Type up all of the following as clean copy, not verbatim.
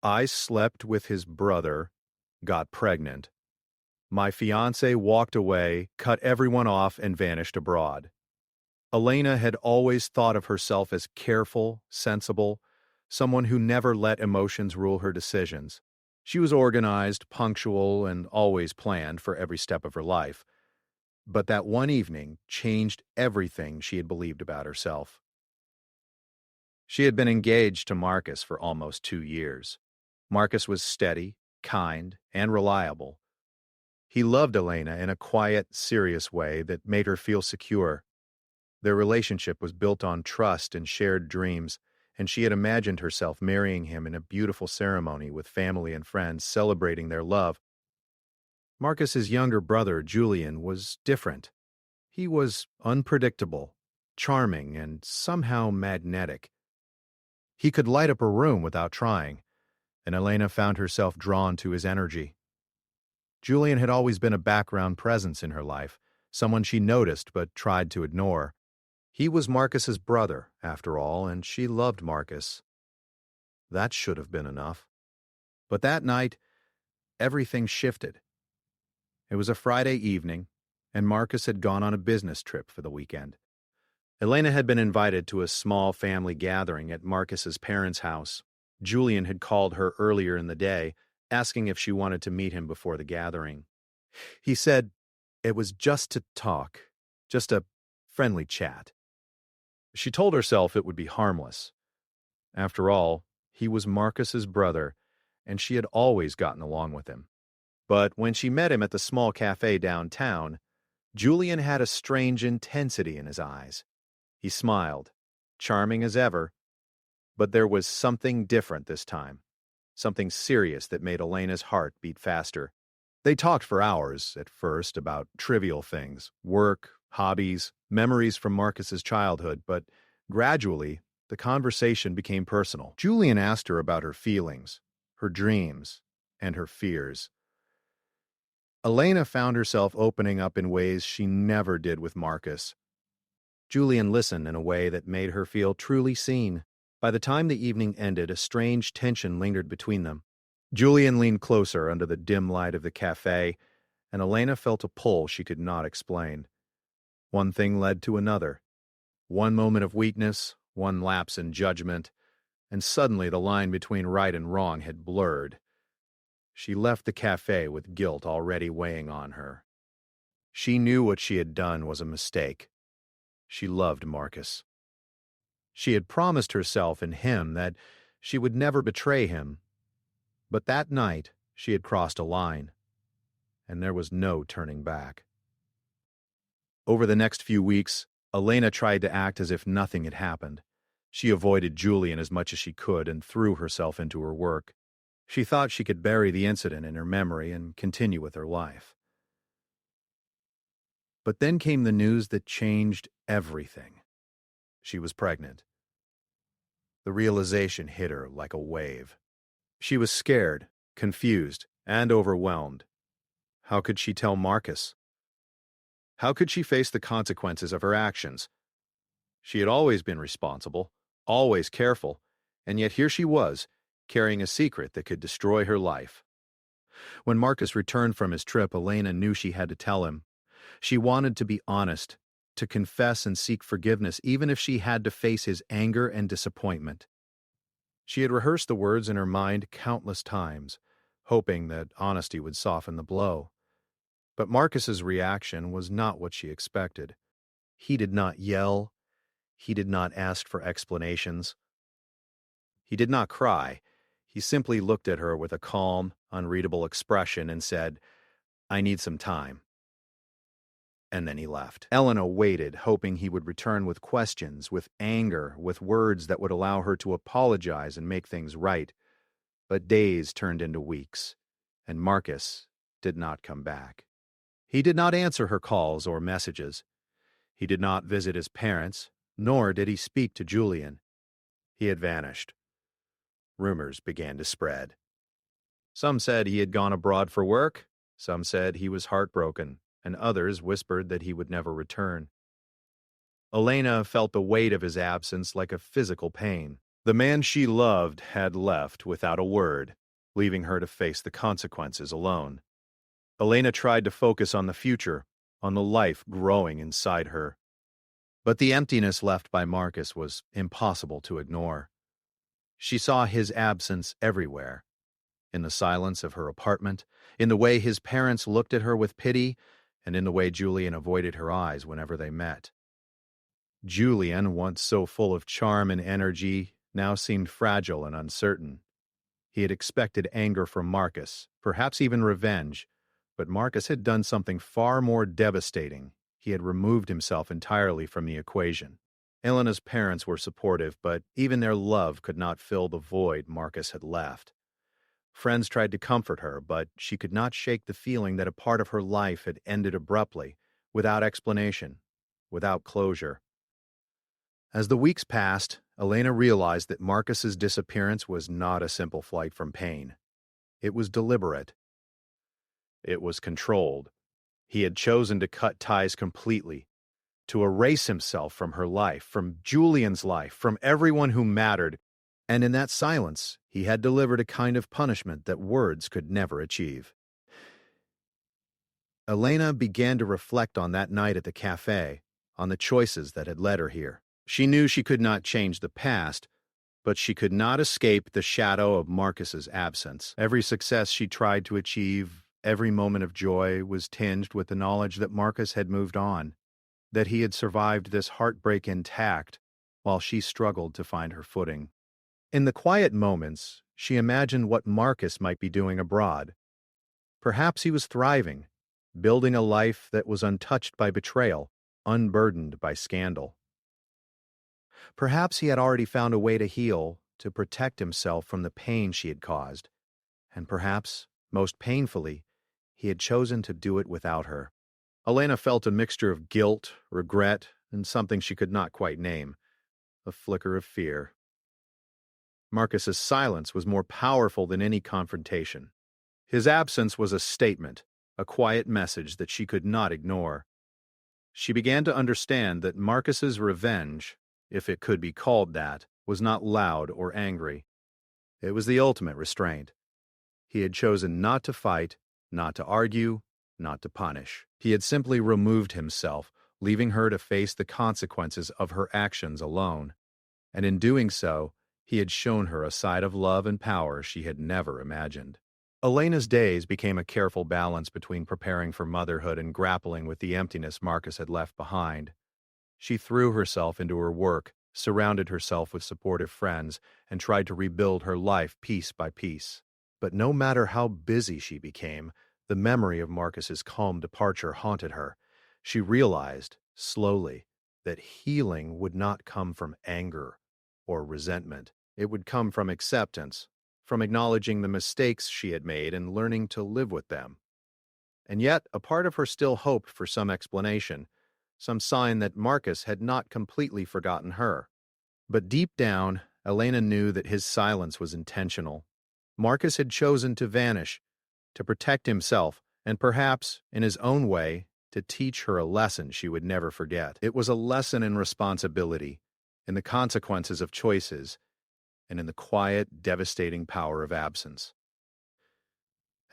I slept with his brother, got pregnant. My fiancé walked away, cut everyone off, and vanished abroad. Elena had always thought of herself as careful, sensible, someone who never let emotions rule her decisions. She was organized, punctual, and always planned for every step of her life. But that one evening changed everything she had believed about herself. She had been engaged to Marcus for almost 2 years. Marcus was steady, kind, and reliable. He loved Elena in a quiet, serious way that made her feel secure. Their relationship was built on trust and shared dreams, and she had imagined herself marrying him in a beautiful ceremony with family and friends celebrating their love. Marcus's younger brother, Julian, was different. He was unpredictable, charming, and somehow magnetic. He could light up a room without trying, and Elena found herself drawn to his energy. Julian had always been a background presence in her life, someone she noticed but tried to ignore. He was Marcus's brother, after all, and she loved Marcus. That should have been enough. But that night, everything shifted. It was a Friday evening, and Marcus had gone on a business trip for the weekend. Elena had been invited to a small family gathering at Marcus's parents' house. Julian had called her earlier in the day, asking if she wanted to meet him before the gathering. He said it was just to talk, just a friendly chat. She told herself it would be harmless. After all, he was Marcus's brother, and she had always gotten along with him. But when she met him at the small cafe downtown, Julian had a strange intensity in his eyes. He smiled, charming as ever, but there was something different this time, something serious that made Elena's heart beat faster. They talked for hours, at first, about trivial things, work, hobbies, memories from Marcus's childhood, but gradually, the conversation became personal. Julian asked her about her feelings, her dreams, and her fears. Elena found herself opening up in ways she never did with Marcus. Julian listened in a way that made her feel truly seen. By the time the evening ended, a strange tension lingered between them. Julian leaned closer under the dim light of the cafe, and Elena felt a pull she could not explain. One thing led to another. One moment of weakness, one lapse in judgment, and suddenly the line between right and wrong had blurred. She left the cafe with guilt already weighing on her. She knew what she had done was a mistake. She loved Marcus. She had promised herself and him that she would never betray him. But that night, she had crossed a line, and there was no turning back. Over the next few weeks, Elena tried to act as if nothing had happened. She avoided Julian as much as she could and threw herself into her work. She thought she could bury the incident in her memory and continue with her life. But then came the news that changed everything. She was pregnant. The realization hit her like a wave. She was scared, confused, and overwhelmed. How could she tell Marcus? How could she face the consequences of her actions? She had always been responsible, always careful, and yet here she was, carrying a secret that could destroy her life. When Marcus returned from his trip, Elena knew she had to tell him. She wanted to be honest, to confess and seek forgiveness, even if she had to face his anger and disappointment. She had rehearsed the words in her mind countless times, hoping that honesty would soften the blow. But Marcus's reaction was not what she expected. He did not yell. He did not ask for explanations. He did not cry. He simply looked at her with a calm, unreadable expression and said, "I need some time." And then he left. Elena waited, hoping he would return with questions, with anger, with words that would allow her to apologize and make things right. But days turned into weeks, and Marcus did not come back. He did not answer her calls or messages. He did not visit his parents, nor did he speak to Julian. He had vanished. Rumors began to spread. Some said he had gone abroad for work, some said he was heartbroken, and others whispered that he would never return. Elena felt the weight of his absence like a physical pain. The man she loved had left without a word, leaving her to face the consequences alone. Elena tried to focus on the future, on the life growing inside her. But the emptiness left by Marcus was impossible to ignore. She saw his absence everywhere, in the silence of her apartment, in the way his parents looked at her with pity, and in the way Julian avoided her eyes whenever they met. Julian, once so full of charm and energy, now seemed fragile and uncertain. He had expected anger from Marcus, perhaps even revenge, but Marcus had done something far more devastating. He had removed himself entirely from the equation. Elena's parents were supportive, but even their love could not fill the void Marcus had left. Friends tried to comfort her, but she could not shake the feeling that a part of her life had ended abruptly, without explanation, without closure. As the weeks passed, Elena realized that Marcus's disappearance was not a simple flight from pain. It was deliberate. It was controlled. He had chosen to cut ties completely, to erase himself from her life, from Julian's life, from everyone who mattered, and in that silence, he had delivered a kind of punishment that words could never achieve. Elena began to reflect on that night at the cafe, on the choices that had led her here. She knew she could not change the past, but she could not escape the shadow of Marcus's absence. Every success she tried to achieve, every moment of joy, was tinged with the knowledge that Marcus had moved on, that he had survived this heartbreak intact, while she struggled to find her footing. In the quiet moments, she imagined what Marcus might be doing abroad. Perhaps he was thriving, building a life that was untouched by betrayal, unburdened by scandal. Perhaps he had already found a way to heal, to protect himself from the pain she had caused, and perhaps, most painfully, he had chosen to do it without her. Elena felt a mixture of guilt, regret, and something she could not quite name, a flicker of fear. Marcus's silence was more powerful than any confrontation. His absence was a statement, a quiet message that she could not ignore. She began to understand that Marcus's revenge, if it could be called that, was not loud or angry. It was the ultimate restraint. He had chosen not to fight, not to argue, not to punish. He had simply removed himself, leaving her to face the consequences of her actions alone. And in doing so, he had shown her a side of love and power she had never imagined. Elena's days became a careful balance between preparing for motherhood and grappling with the emptiness Marcus had left behind. She threw herself into her work, surrounded herself with supportive friends, and tried to rebuild her life piece by piece. But no matter how busy she became, the memory of Marcus's calm departure haunted her. She realized, slowly, that healing would not come from anger or resentment. It would come from acceptance, from acknowledging the mistakes she had made and learning to live with them. And yet, a part of her still hoped for some explanation, some sign that Marcus had not completely forgotten her. But deep down, Elena knew that his silence was intentional. Marcus had chosen to vanish, to protect himself, and perhaps, in his own way, to teach her a lesson she would never forget. It was a lesson in responsibility, in the consequences of choices, and in the quiet, devastating power of absence.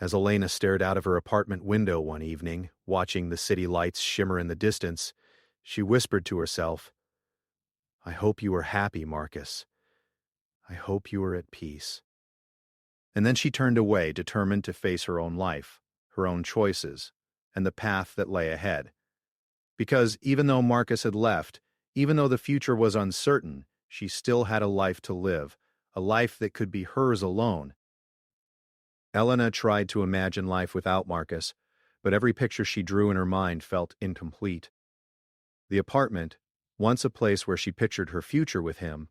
As Elena stared out of her apartment window one evening, watching the city lights shimmer in the distance, she whispered to herself, "I hope you are happy, Marcus. I hope you are at peace." And then she turned away, determined to face her own life, her own choices, and the path that lay ahead. Because even though Marcus had left, even though the future was uncertain, she still had a life to live, a life that could be hers alone. Elena tried to imagine life without Marcus, but every picture she drew in her mind felt incomplete. The apartment, once a place where she pictured her future with him,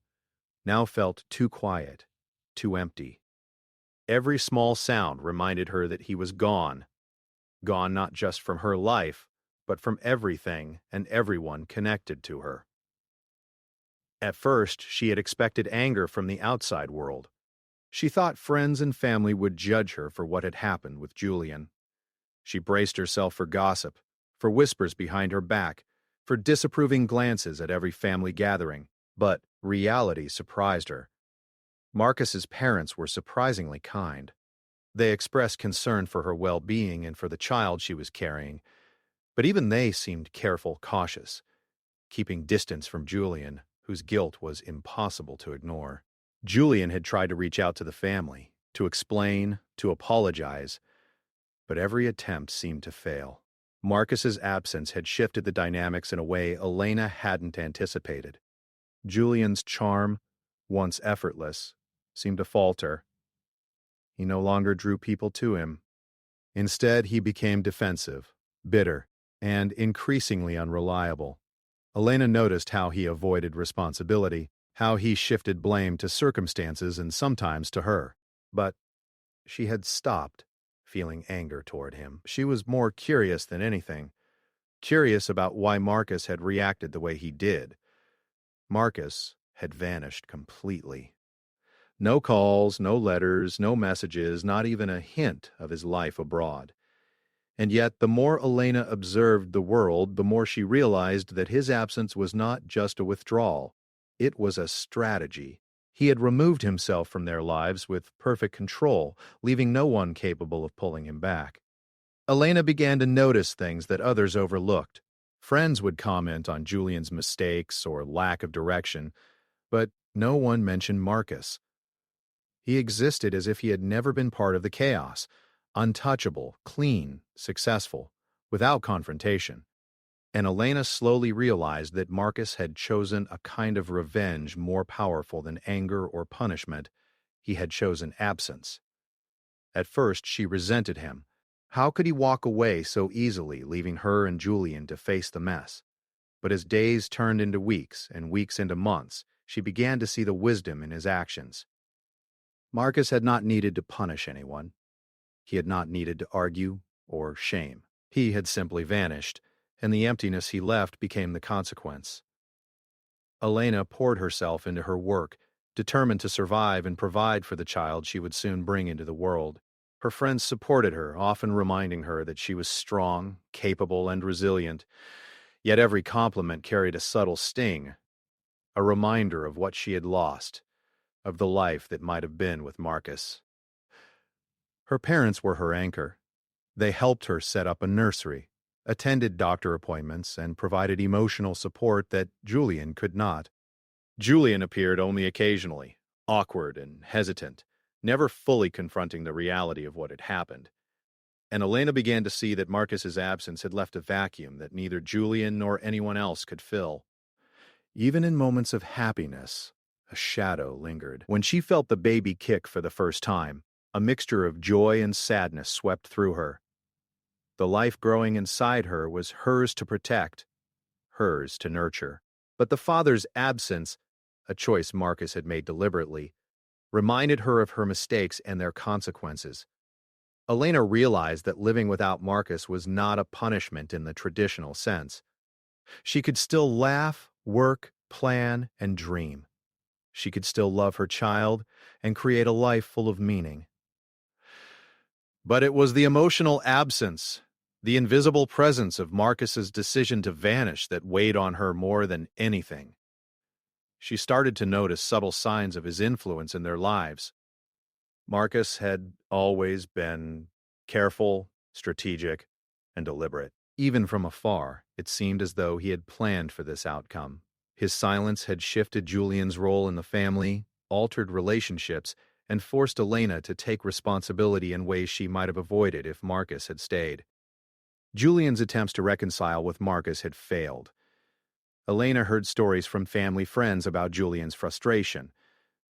now felt too quiet, too empty. Every small sound reminded her that he was gone not just from her life, but from everything and everyone connected to her. At first, she had expected anger from the outside world. She thought friends and family would judge her for what had happened with Julian. She braced herself for gossip, for whispers behind her back, for disapproving glances at every family gathering, but reality surprised her. Marcus's parents were surprisingly kind. They expressed concern for her well-being and for the child she was carrying, but even they seemed careful, cautious, keeping distance from Julian, whose guilt was impossible to ignore. Julian had tried to reach out to the family, to explain, to apologize, but every attempt seemed to fail. Marcus's absence had shifted the dynamics in a way Elena hadn't anticipated. Julian's charm, once effortless, seemed to falter. He no longer drew people to him. Instead, he became defensive, bitter, and increasingly unreliable. Elena noticed how he avoided responsibility, how he shifted blame to circumstances and sometimes to her. But she had stopped feeling anger toward him. She was more curious than anything, curious about why Marcus had reacted the way he did. Marcus had vanished completely. No calls, no letters, no messages, not even a hint of his life abroad. And yet, the more Elena observed the world, the more she realized that his absence was not just a withdrawal. It was a strategy. He had removed himself from their lives with perfect control, leaving no one capable of pulling him back. Elena began to notice things that others overlooked. Friends would comment on Julian's mistakes or lack of direction, but no one mentioned Marcus. He existed as if he had never been part of the chaos, untouchable, clean, successful, without confrontation. And Elena slowly realized that Marcus had chosen a kind of revenge more powerful than anger or punishment. He had chosen absence. At first, she resented him. How could he walk away so easily, leaving her and Julian to face the mess? But as days turned into weeks and weeks into months, she began to see the wisdom in his actions. Marcus had not needed to punish anyone. He had not needed to argue or shame. He had simply vanished, and the emptiness he left became the consequence. Elena poured herself into her work, determined to survive and provide for the child she would soon bring into the world. Her friends supported her, often reminding her that she was strong, capable, and resilient. Yet every compliment carried a subtle sting, a reminder of what she had lost, of the life that might have been with Marcus. Her parents were her anchor. They helped her set up a nursery, attended doctor appointments, and provided emotional support that Julian could not. Julian appeared only occasionally, awkward and hesitant, never fully confronting the reality of what had happened. And Elena began to see that Marcus's absence had left a vacuum that neither Julian nor anyone else could fill. Even in moments of happiness, a shadow lingered. When she felt the baby kick for the first time, a mixture of joy and sadness swept through her. The life growing inside her was hers to protect, hers to nurture. But the father's absence, a choice Marcus had made deliberately, reminded her of her mistakes and their consequences. Elena realized that living without Marcus was not a punishment in the traditional sense. She could still laugh, work, plan, and dream. She could still love her child and create a life full of meaning. But it was the emotional absence, the invisible presence of Marcus's decision to vanish that weighed on her more than anything. She started to notice subtle signs of his influence in their lives. Marcus had always been careful, strategic, and deliberate. Even from afar, it seemed as though he had planned for this outcome. His silence had shifted Julian's role in the family, altered relationships, and forced Elena to take responsibility in ways she might have avoided if Marcus had stayed. Julian's attempts to reconcile with Marcus had failed. Elena heard stories from family friends about Julian's frustration,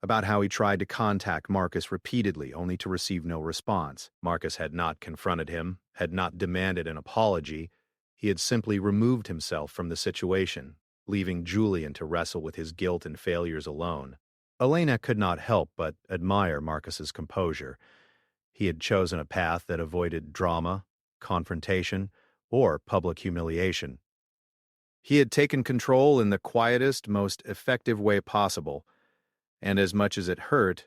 about how he tried to contact Marcus repeatedly only to receive no response. Marcus had not confronted him, had not demanded an apology. He had simply removed himself from the situation, leaving Julian to wrestle with his guilt and failures alone. Elena could not help but admire Marcus's composure. He had chosen a path that avoided drama, confrontation, or public humiliation. He had taken control in the quietest, most effective way possible, and as much as it hurt,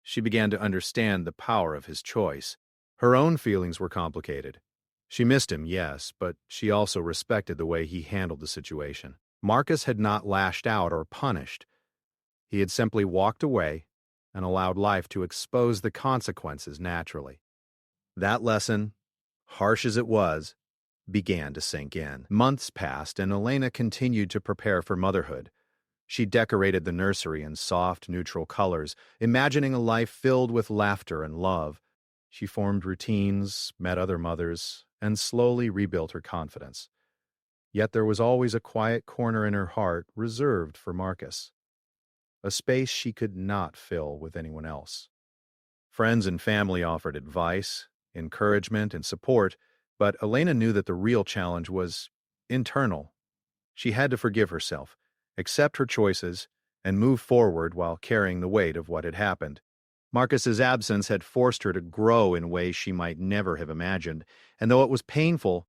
she began to understand the power of his choice. Her own feelings were complicated. She missed him, yes, but she also respected the way he handled the situation. Marcus had not lashed out or punished. He had simply walked away, and allowed life to expose the consequences naturally. That lesson, harsh as it was, began to sink in. Months passed, and Elena continued to prepare for motherhood. She decorated the nursery in soft, neutral colors, imagining a life filled with laughter and love. She formed routines, met other mothers, and slowly rebuilt her confidence. Yet there was always a quiet corner in her heart reserved for Marcus, a space she could not fill with anyone else. Friends and family offered advice, encouragement, and support, but Elena knew that the real challenge was internal. She had to forgive herself, accept her choices, and move forward while carrying the weight of what had happened. Marcus's absence had forced her to grow in ways she might never have imagined, and though it was painful,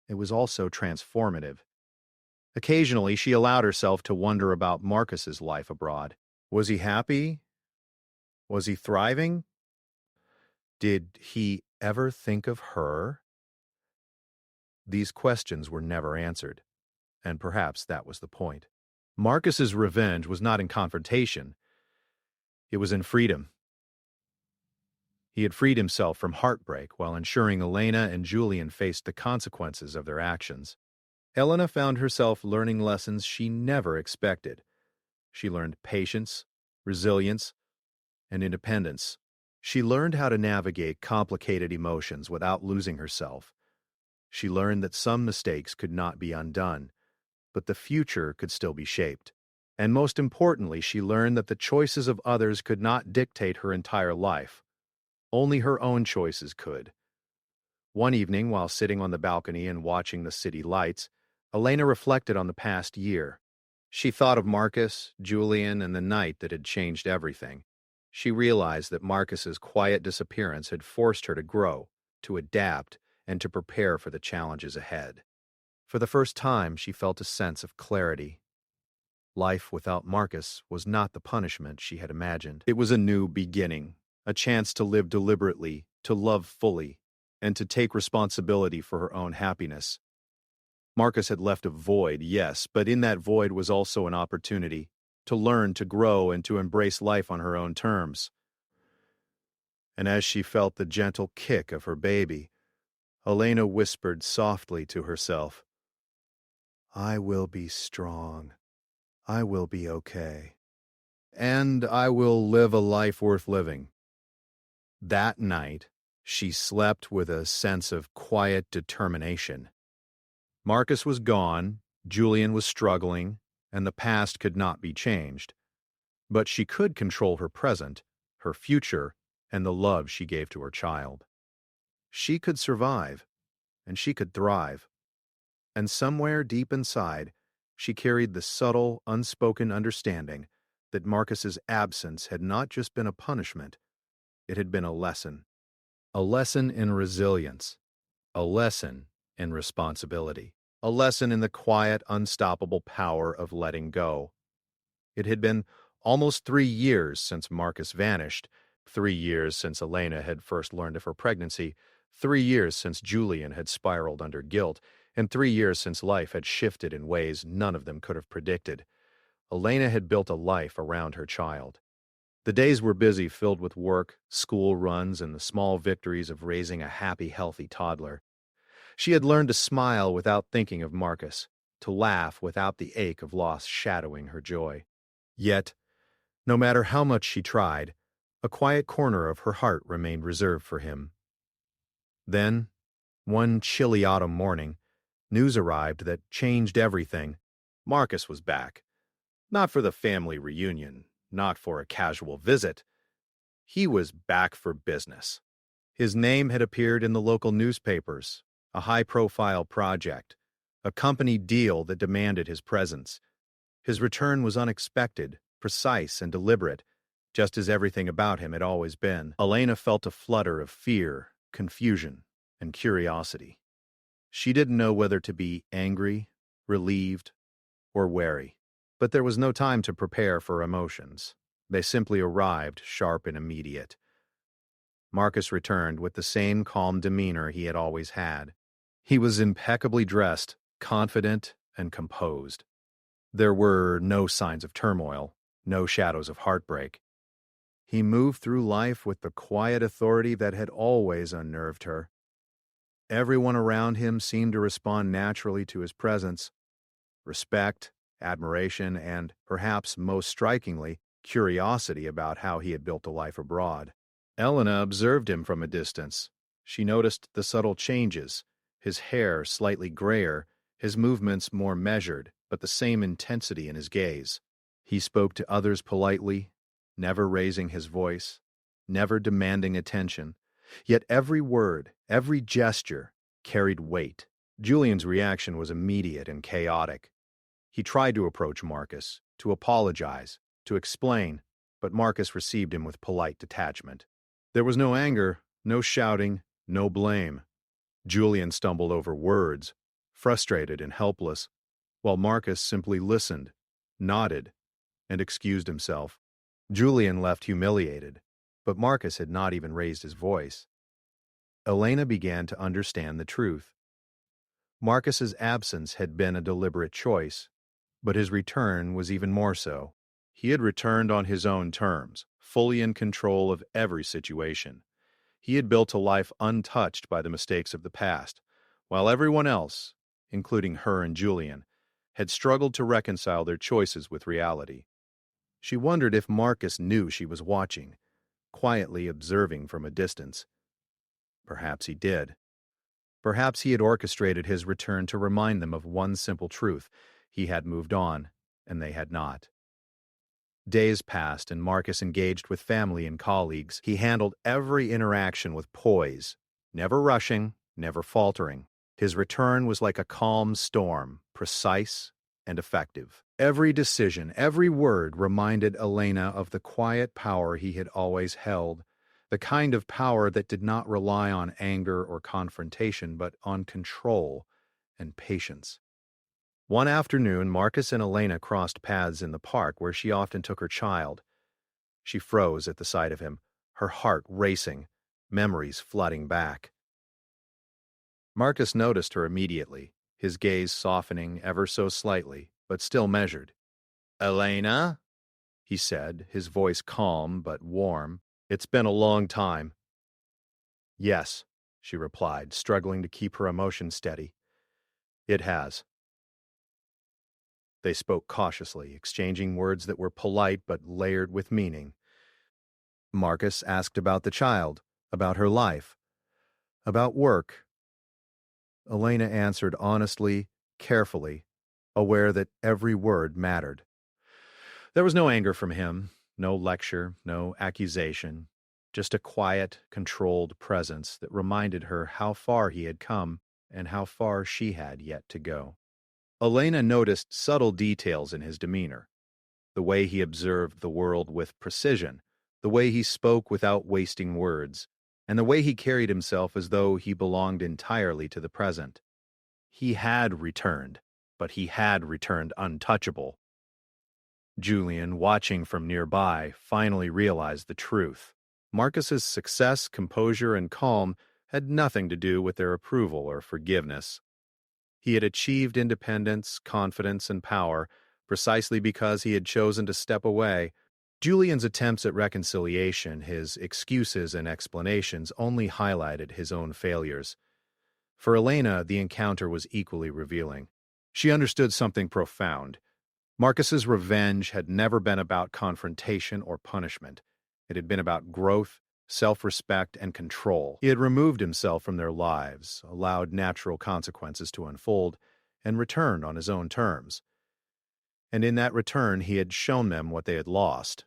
it was also transformative. Occasionally, she allowed herself to wonder about Marcus's life abroad. Was he happy? Was he thriving? Did he ever think of her? These questions were never answered, and perhaps that was the point. Marcus's revenge was not in confrontation. It was in freedom. He had freed himself from heartbreak while ensuring Elena and Julian faced the consequences of their actions. Elena found herself learning lessons she never expected. She learned patience, resilience, and independence. She learned how to navigate complicated emotions without losing herself. She learned that some mistakes could not be undone, but the future could still be shaped. And most importantly, she learned that the choices of others could not dictate her entire life. Only her own choices could. One evening, while sitting on the balcony and watching the city lights, Elena reflected on the past year. She thought of Marcus, Julian, and the night that had changed everything. She realized that Marcus's quiet disappearance had forced her to grow, to adapt, and to prepare for the challenges ahead. For the first time, she felt a sense of clarity. Life without Marcus was not the punishment she had imagined. It was a new beginning, a chance to live deliberately, to love fully, and to take responsibility for her own happiness. Marcus had left a void, yes, but in that void was also an opportunity to learn, to grow, and to embrace life on her own terms. And as she felt the gentle kick of her baby, Elena whispered softly to herself, "I will be strong. I will be okay. And I will live a life worth living." That night, she slept with a sense of quiet determination. Marcus was gone, Julian was struggling, and the past could not be changed. But she could control her present, her future, and the love she gave to her child. She could survive, and she could thrive. And somewhere deep inside, she carried the subtle, unspoken understanding that Marcus's absence had not just been a punishment, it had been a lesson. A lesson in resilience, a lesson in responsibility, a lesson in the quiet, unstoppable power of letting go. It had been almost 3 years since Marcus vanished, 3 years since Elena had first learned of her pregnancy, 3 years since Julian had spiraled under guilt, and 3 years since life had shifted in ways none of them could have predicted. Elena had built a life around her child. The days were busy, filled with work, school runs, and the small victories of raising a happy, healthy toddler. She had learned to smile without thinking of Marcus, to laugh without the ache of loss shadowing her joy. Yet, no matter how much she tried, a quiet corner of her heart remained reserved for him. Then, one chilly autumn morning, news arrived that changed everything. Marcus was back. Not for the family reunion, not for a casual visit. He was back for business. His name had appeared in the local newspapers, a high-profile project, a company deal that demanded his presence. His return was unexpected, precise, and deliberate, just as everything about him had always been. Elena felt a flutter of fear, confusion, and curiosity. She didn't know whether to be angry, relieved, or wary. But there was no time to prepare for emotions. They simply arrived, sharp and immediate. Marcus returned with the same calm demeanor he had always had. He was impeccably dressed, confident, and composed. There were no signs of turmoil, no shadows of heartbreak. He moved through life with the quiet authority that had always unnerved her. Everyone around him seemed to respond naturally to his presence. Respect, admiration, and, perhaps most strikingly, curiosity about how he had built a life abroad. Elena observed him from a distance. She noticed the subtle changes, his hair slightly grayer, his movements more measured, but the same intensity in his gaze. He spoke to others politely, never raising his voice, never demanding attention. Yet every word, every gesture, carried weight. Julian's reaction was immediate and chaotic. He tried to approach Marcus, to apologize, to explain, but Marcus received him with polite detachment. There was no anger, no shouting, no blame. Julian stumbled over words, frustrated and helpless, while Marcus simply listened, nodded, and excused himself. Julian left humiliated, but Marcus had not even raised his voice. Elena began to understand the truth. Marcus's absence had been a deliberate choice, but his return was even more so. He had returned on his own terms, fully in control of every situation. He had built a life untouched by the mistakes of the past, while everyone else, including her and Julian, had struggled to reconcile their choices with reality. She wondered if Marcus knew she was watching, quietly observing from a distance. Perhaps he did. Perhaps he had orchestrated his return to remind them of one simple truth: he had moved on, and they had not. Days passed, and Marcus engaged with family and colleagues. He handled every interaction with poise, never rushing, never faltering. His return was like a calm storm, precise and effective. Every decision, every word reminded Elena of the quiet power he had always held, the kind of power that did not rely on anger or confrontation, but on control and patience. One afternoon, Marcus and Elena crossed paths in the park where she often took her child. She froze at the sight of him, her heart racing, memories flooding back. Marcus noticed her immediately, his gaze softening ever so slightly, but still measured. "Elena?" he said, his voice calm but warm. "It's been a long time." "Yes," she replied, struggling to keep her emotion steady. "It has." They spoke cautiously, exchanging words that were polite but layered with meaning. Marcus asked about the child, about her life, about work. Elena answered honestly, carefully, aware that every word mattered. There was no anger from him, no lecture, no accusation, just a quiet, controlled presence that reminded her how far he had come and how far she had yet to go. Elena noticed subtle details in his demeanor, the way he observed the world with precision, the way he spoke without wasting words, and the way he carried himself as though he belonged entirely to the present. He had returned, but he had returned untouchable. Julian, watching from nearby, finally realized the truth. Marcus's success, composure, and calm had nothing to do with their approval or forgiveness. He had achieved independence, confidence, and power precisely because he had chosen to step away. Julian's attempts at reconciliation, his excuses and explanations, only highlighted his own failures. For Elena, the encounter was equally revealing. She understood something profound. Marcus's revenge had never been about confrontation or punishment. It had been about growth, self-respect, and control. He had removed himself from their lives, allowed natural consequences to unfold, and returned on his own terms. And in that return, he had shown them what they had lost,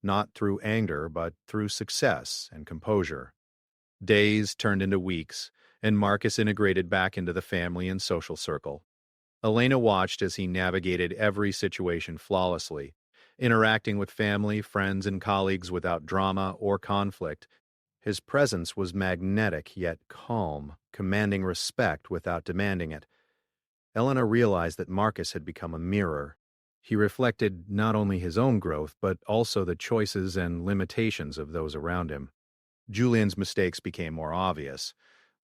not through anger, but through success and composure. Days turned into weeks, and Marcus integrated back into the family and social circle. Elena watched as he navigated every situation flawlessly, interacting with family, friends, and colleagues without drama or conflict. His presence was magnetic yet calm, commanding respect without demanding it. Elena realized that Marcus had become a mirror. He reflected not only his own growth, but also the choices and limitations of those around him. Julian's mistakes became more obvious,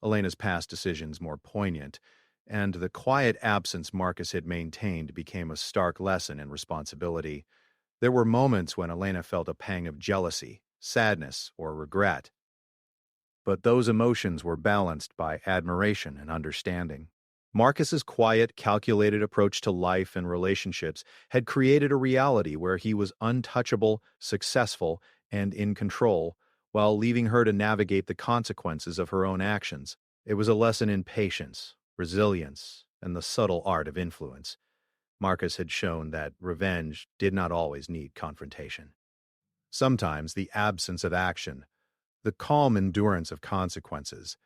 Elena's past decisions more poignant, and the quiet absence Marcus had maintained became a stark lesson in responsibility. There were moments when Elena felt a pang of jealousy, sadness, or regret. But those emotions were balanced by admiration and understanding. Marcus's quiet, calculated approach to life and relationships had created a reality where he was untouchable, successful, and in control, while leaving her to navigate the consequences of her own actions. It was a lesson in patience, resilience, and the subtle art of influence. Marcus had shown that revenge did not always need confrontation. Sometimes the absence of action, the calm endurance of consequences,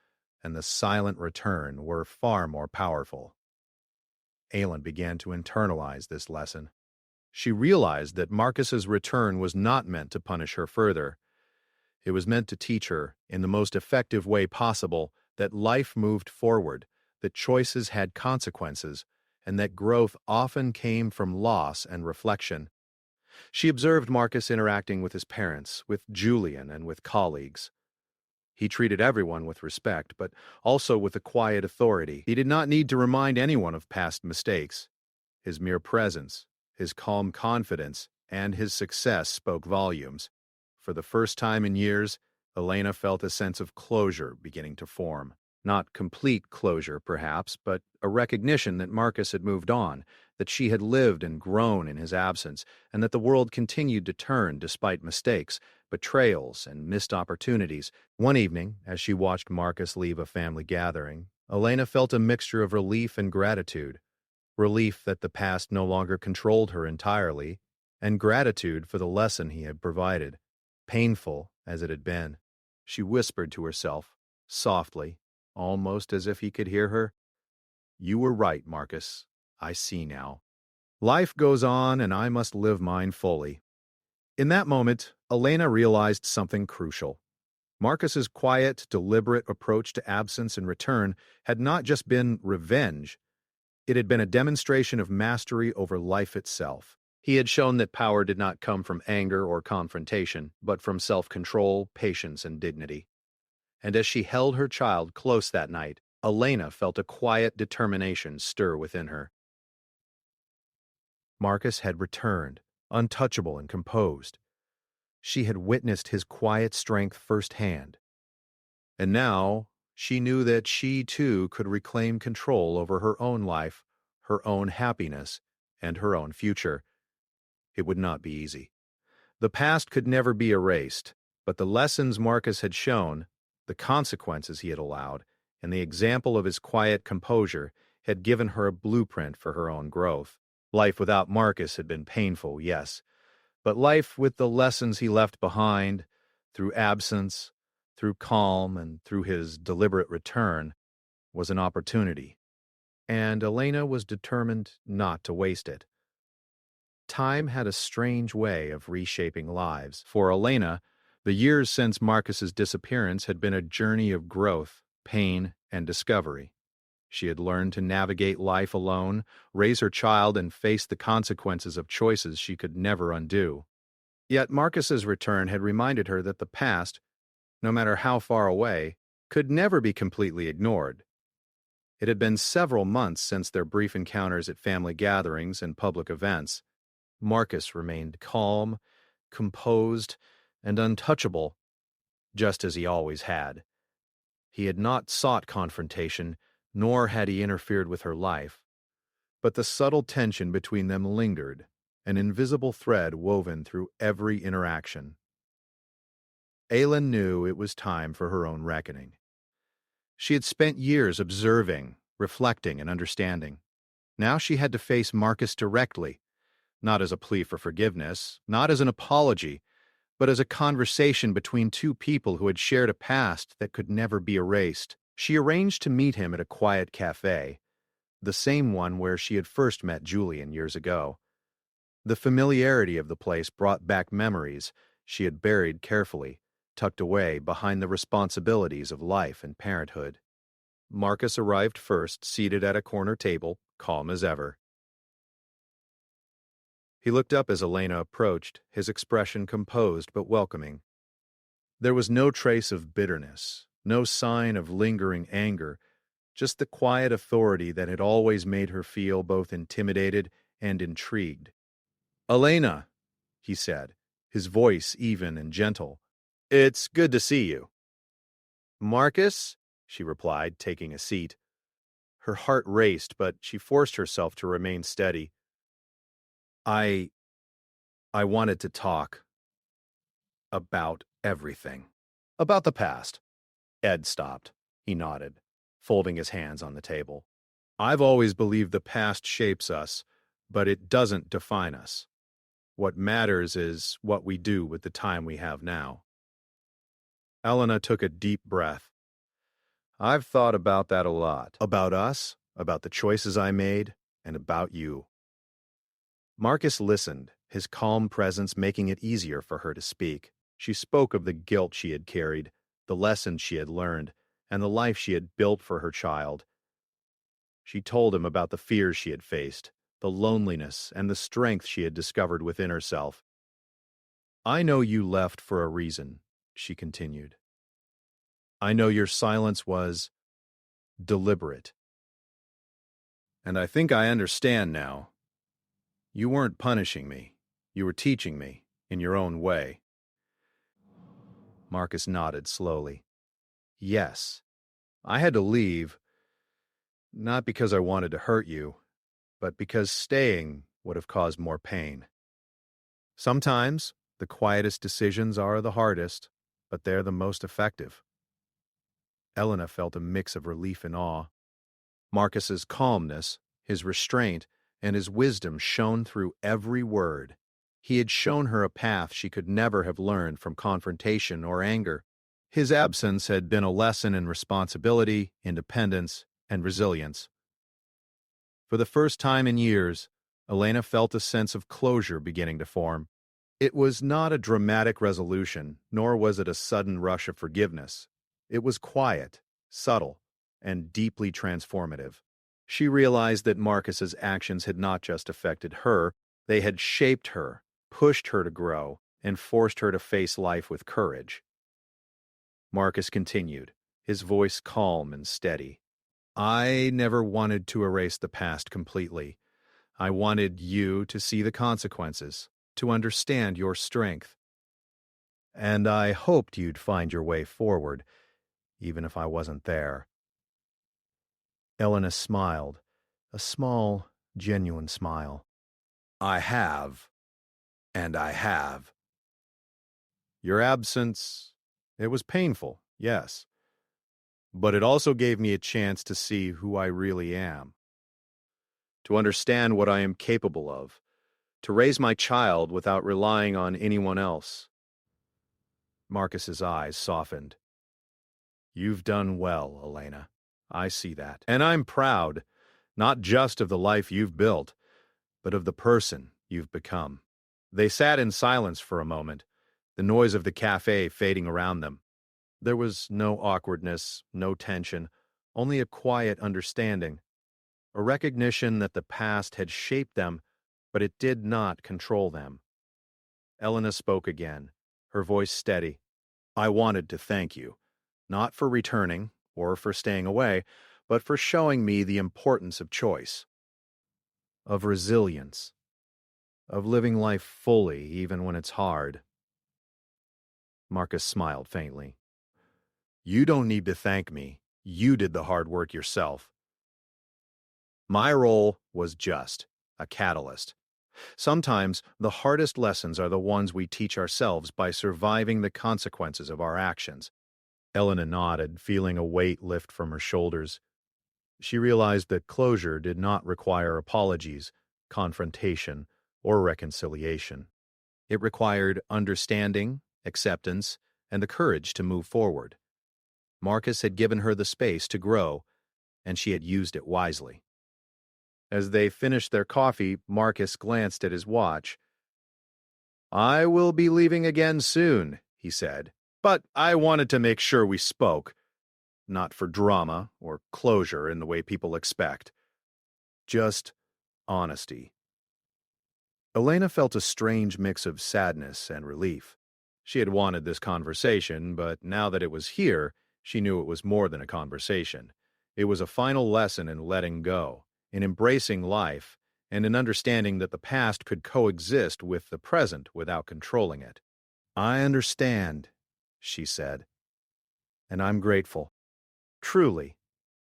and the silent return were far more powerful. Aelin began to internalize this lesson. She realized that Marcus's return was not meant to punish her further. It was meant to teach her, in the most effective way possible, that life moved forward, that choices had consequences, and that growth often came from loss and reflection. She observed Marcus interacting with his parents, with Julian, and with colleagues. He treated everyone with respect, but also with a quiet authority. He did not need to remind anyone of past mistakes. His mere presence, his calm confidence, and his success spoke volumes. For the first time in years, Elena felt a sense of closure beginning to form. Not complete closure, perhaps, but a recognition that Marcus had moved on, that she had lived and grown in his absence, and that the world continued to turn despite mistakes, betrayals, and missed opportunities. One evening, as she watched Marcus leave a family gathering, Elena felt a mixture of relief and gratitude. Relief that the past no longer controlled her entirely, and gratitude for the lesson he had provided, painful as it had been. She whispered to herself, softly, almost as if he could hear her, "You were right, Marcus. I see now. Life goes on, and I must live mine fully." In that moment, Elena realized something crucial. Marcus's quiet, deliberate approach to absence and return had not just been revenge, it had been a demonstration of mastery over life itself. He had shown that power did not come from anger or confrontation, but from self-control, patience, and dignity. And as she held her child close that night, Elena felt a quiet determination stir within her. Marcus had returned, untouchable and composed. She had witnessed his quiet strength firsthand. And now, she knew that she too could reclaim control over her own life, her own happiness, and her own future. It would not be easy. The past could never be erased, but the lessons Marcus had shown, the consequences he had allowed, and the example of his quiet composure had given her a blueprint for her own growth. Life without Marcus had been painful, yes, but life with the lessons he left behind, through absence, through calm, and through his deliberate return, was an opportunity. And Elena was determined not to waste it. Time had a strange way of reshaping lives. For Elena, the years since Marcus's disappearance had been a journey of growth, pain, and discovery. She had learned to navigate life alone, raise her child, and face the consequences of choices she could never undo. Yet Marcus's return had reminded her that the past, no matter how far away, could never be completely ignored. It had been several months since their brief encounters at family gatherings and public events. Marcus remained calm, composed, and untouchable, just as he always had. He had not sought confrontation, nor had he interfered with her life. But the subtle tension between them lingered, an invisible thread woven through every interaction. Aelin knew it was time for her own reckoning. She had spent years observing, reflecting, and understanding. Now she had to face Marcus directly, not as a plea for forgiveness, not as an apology, but as a conversation between two people who had shared a past that could never be erased. She arranged to meet him at a quiet cafe, the same one where she had first met Julian years ago. The familiarity of the place brought back memories she had buried carefully, tucked away behind the responsibilities of life and parenthood. Marcus arrived first, seated at a corner table, calm as ever. He looked up as Elena approached, his expression composed but welcoming. There was no trace of bitterness, no sign of lingering anger, just the quiet authority that had always made her feel both intimidated and intrigued. "Elena," he said, his voice even and gentle. It's good to see you. Marcus, she replied, taking a seat. Her heart raced, but she forced herself to remain steady. I wanted to talk about everything. About the past. Ed stopped. He nodded, folding his hands on the table. I've always believed the past shapes us, but it doesn't define us. What matters is what we do with the time we have now. Elena took a deep breath. I've thought about that a lot. About us, about the choices I made, and about you. Marcus listened, his calm presence making it easier for her to speak. She spoke of the guilt she had carried, the lessons she had learned, and the life she had built for her child. She told him about the fears she had faced, the loneliness, and the strength she had discovered within herself. I know you left for a reason, she continued. I know your silence was deliberate. And I think I understand now. You weren't punishing me. You were teaching me, in your own way. Marcus nodded slowly. Yes, I had to leave, not because I wanted to hurt you, but because staying would have caused more pain. Sometimes the quietest decisions are the hardest, but they're the most effective. Elena felt a mix of relief and awe. Marcus's calmness, his restraint, and his wisdom shone through every word. He had shown her a path she could never have learned from confrontation or anger. His absence had been a lesson in responsibility, independence, and resilience. For the first time in years, Elena felt a sense of closure beginning to form. It was not a dramatic resolution, nor was it a sudden rush of forgiveness. It was quiet, subtle, and deeply transformative. She realized that Marcus's actions had not just affected her, they had shaped her, pushed her to grow, and forced her to face life with courage. Marcus continued, his voice calm and steady. I never wanted to erase the past completely. I wanted you to see the consequences, to understand your strength. And I hoped you'd find your way forward, even if I wasn't there. Elena smiled, a small, genuine smile. I have, and I have. Your absence, it was painful, yes, but it also gave me a chance to see who I really am, to understand what I am capable of, to raise my child without relying on anyone else. Marcus's eyes softened. You've done well, Elena. I see that. And I'm proud, not just of the life you've built, but of the person you've become. They sat in silence for a moment, the noise of the cafe fading around them. There was no awkwardness, no tension, only a quiet understanding, a recognition that the past had shaped them, but it did not control them. Elena spoke again, her voice steady. I wanted to thank you, not for returning or for staying away, but for showing me the importance of choice, of resilience, of living life fully even when it's hard. Marcus smiled faintly. You don't need to thank me. You did the hard work yourself. My role was just a catalyst. Sometimes the hardest lessons are the ones we teach ourselves by surviving the consequences of our actions. Elena nodded, feeling a weight lift from her shoulders. She realized that closure did not require apologies, confrontation, or reconciliation. It required understanding, acceptance, and the courage to move forward. Marcus had given her the space to grow, and she had used it wisely. As they finished their coffee, Marcus glanced at his watch. I will be leaving again soon, he said, but I wanted to make sure we spoke. Not for drama or closure in the way people expect. Just honesty. Elena felt a strange mix of sadness and relief. She had wanted this conversation, but now that it was here, she knew it was more than a conversation. It was a final lesson in letting go, in embracing life, and in understanding that the past could coexist with the present without controlling it. I understand, she said. And I'm grateful. Truly.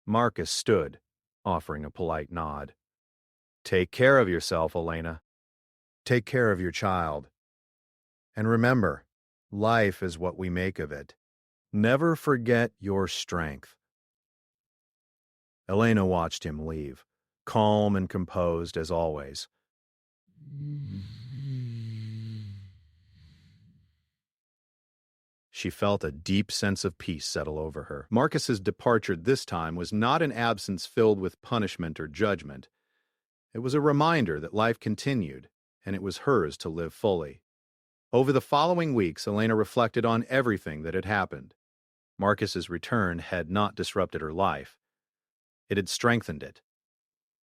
Marcus stood, offering a polite nod. Take care of yourself, Elena. Take care of your child. And remember, life is what we make of it. Never forget your strength. Elena watched him leave, calm and composed as always. She felt a deep sense of peace settle over her. Marcus's departure this time was not an absence filled with punishment or judgment. It was a reminder that life continued, and it was hers to live fully. Over the following weeks, Elena reflected on everything that had happened. Marcus's return had not disrupted her life. It had strengthened it.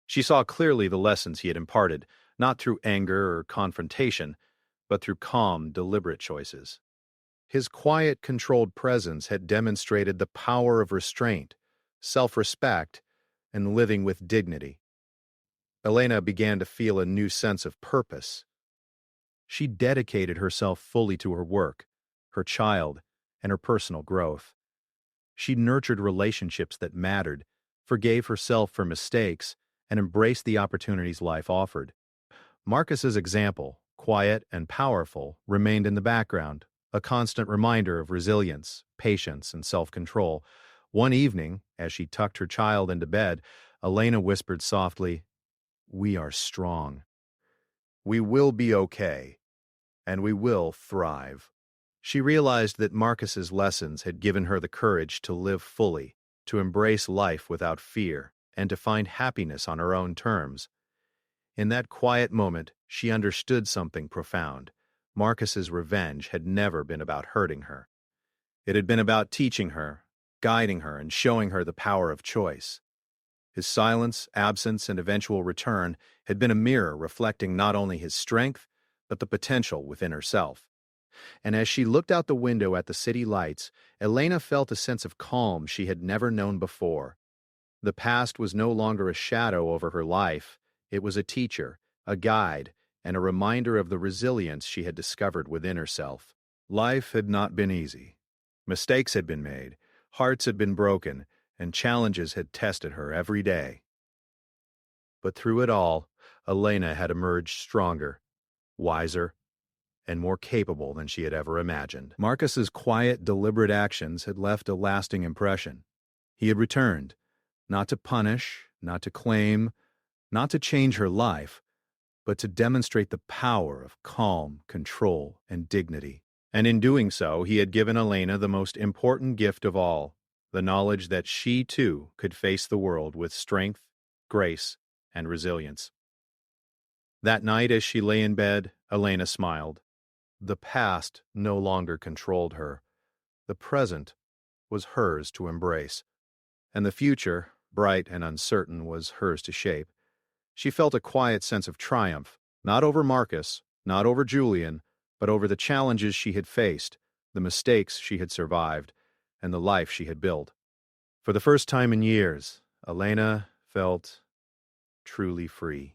She saw clearly the lessons he had imparted, not through anger or confrontation, but through calm, deliberate choices. His quiet, controlled presence had demonstrated the power of restraint, self-respect, and living with dignity. Elena began to feel a new sense of purpose. She dedicated herself fully to her work, her child, and her personal growth. She nurtured relationships that mattered, forgave herself for mistakes, and embraced the opportunities life offered. Marcus's example, quiet and powerful, remained in the background, a constant reminder of resilience, patience, and self-control. One evening, as she tucked her child into bed, Elena whispered softly, "We are strong. We will be okay, and we will thrive." She realized that Marcus's lessons had given her the courage to live fully, to embrace life without fear, and to find happiness on her own terms. In that quiet moment, she understood something profound. Marcus's revenge had never been about hurting her. It had been about teaching her, guiding her, and showing her the power of choice. His silence, absence, and eventual return had been a mirror reflecting not only his strength, but the potential within herself. And as she looked out the window at the city lights, Elena felt a sense of calm she had never known before. The past was no longer a shadow over her life. It was a teacher, a guide, and a reminder of the resilience she had discovered within herself. Life had not been easy. Mistakes had been made, hearts had been broken, and challenges had tested her every day. But through it all, Elena had emerged stronger, wiser, and more capable than she had ever imagined. Marcus's quiet, deliberate actions had left a lasting impression. He had returned, not to punish, not to claim, not to change her life, but to demonstrate the power of calm, control, and dignity. And in doing so, he had given Elena the most important gift of all, the knowledge that she, too, could face the world with strength, grace, and resilience. That night, as she lay in bed, Elena smiled. The past no longer controlled her. The present was hers to embrace, and the future, bright and uncertain, was hers to shape. She felt a quiet sense of triumph, not over Marcus, not over Julian, but over the challenges she had faced, the mistakes she had survived, and the life she had built. For the first time in years, Elena felt truly free.